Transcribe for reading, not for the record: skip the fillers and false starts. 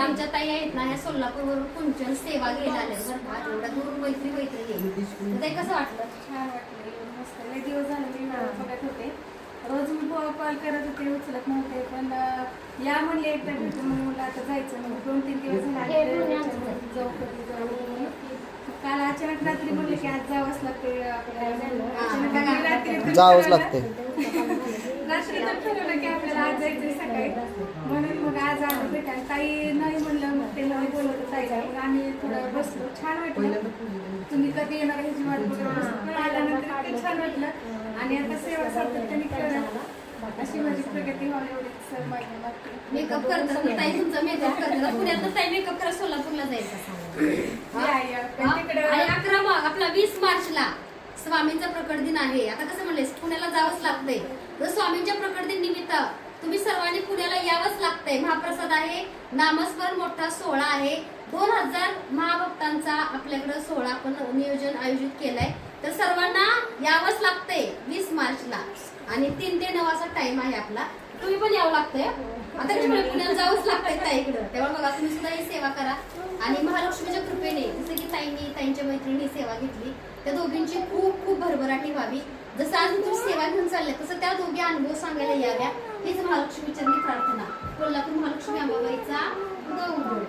आमच्या ताई आहेत ना, ह्या सोलापूरवरून कुंचन सेवा घ्यायला आल्या बरं का. एवढ्या दूर मैत्री ताई कसं वाटलं? छान वाटलं, मस्त. लय दिवस झाले मी बघत होते, रोज मी कॉल करत होते, उचलत नव्हते, पण या म्हणले एकदा भेटू म्हणून मला आता जायचं. मग 2-3 दिवस झाले जाऊ कधी जाऊ. काल अचानक रात्री म्हणले की आज जावंच लागते आपल्याला, जावंच लागते. रात्री तर ठरवलं की आपल्याला आज जायचंय सकाळी, म्हणून मग आज आलो भेटायला. ताई नाही म्हणलं, मग ते मला बोलवलं ताईला. मग आम्ही थोडं बसलो, छान वाटलं. तुम्ही कधी येणार ह्याची वाट बघत बसलो, आल्यानंतर ते छान वाटलं. आणि आता सेवा सातत्याने करत अशी माझी प्रगती व्हावी एवढीच मागणी मागते. मेकअप करतात ताई, तुमचा मेकअप करतात पुण्यात, ताई मेकअप करा सोलापूरला जायचं. आणि 11 आपला 20 मार्चला स्वामींचा प्रकट दिन आहे. आता कसं म्हणले पुण्याला जावंच लागतंय, तर स्वामींच्या प्रकट दिन निमित्त तुम्ही सर्वांनी पुण्याला यावंच लागतंय. महाप्रसाद आहे, नामस्मरण मोठा सोहळा आहे. 2000 महाभक्तांचा आपल्याकडे सोहळा आपण नियोजन आयोजित केलाय, तर सर्वांना यावंच लागतंय 20 मार्चला. आणि 3 ते 9 असा टाइम आहे आपला. तुम्ही पण यावं लागतंय. आता कशी म्हणजे पुण्याला जावंच लागतंय ताईकडं, तेव्हा बघा तुम्ही सुद्धा ही सेवा करा. आणि महालक्ष्मीच्या कृपेने जसं की ताईंच्या मैत्रिणी सेवा घेतली, त्या दोघींची खूप खूप भरभराटी व्हावी. जसं आज तुम्ही सेवा घेऊन चालले तसं त्या दोघी अनुभव सांगायला याव्या, हीच महालक्ष्मीच्या प्रार्थना. कोल्हापूर महालक्ष्मी अंबाबाईचा उदय.